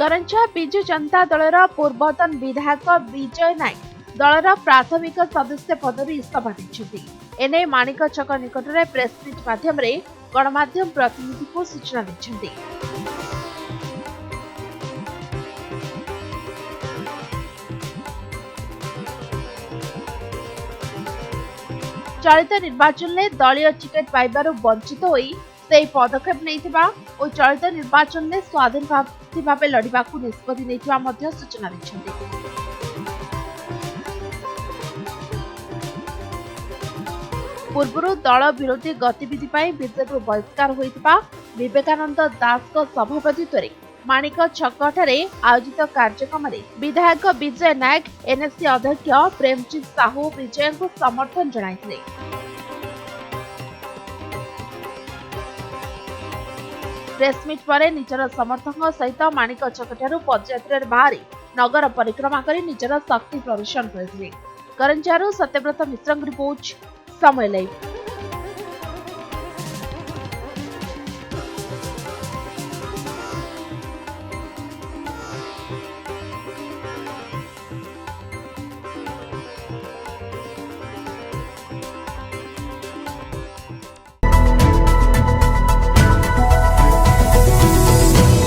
करंजा विजु जनता दलर पूर्वतन विधायक विजय नायक दलर प्राथमिक सदस्य पदवी इस्तीफा देइछथि। एने माणिक छक निकट में प्रेसमिट माध्यम गणमाध्यम प्रतिनिधि को सूचना दैछथि। चलित निर्वाचन में दलीय टिकेट पाइबारु वंचित होई से पदक्षेप नैथिबा और चलित निर्वाचन में स्वाधीन प्रार्थी भाव लड़िबा को निष्पत्ति नैथिबा मध्य सूचना दैछथि। पूर्वरु दल विरोधी गतिविधि पर बीजेपी बहिष्कार होइतिबा विवेकानंद दास को सभापतित्व रे माणिक छकठारे आयोजित कार्यक्रम में विधायक विजय नायक एनएससी अध्यक्ष प्रेमजीत साहू विजय को समर्थन जणाइथिले। प्रेसमिट पर निजर समर्थक सहित माणिक छकठारु पदयात्रा बाहरी नगर परिक्रमा कर निजर शक्ति प्रदर्शन करथिले। करंजारू सत्यव्रत मिश्रଙ୍କ रिपोर्ट समय लाइव।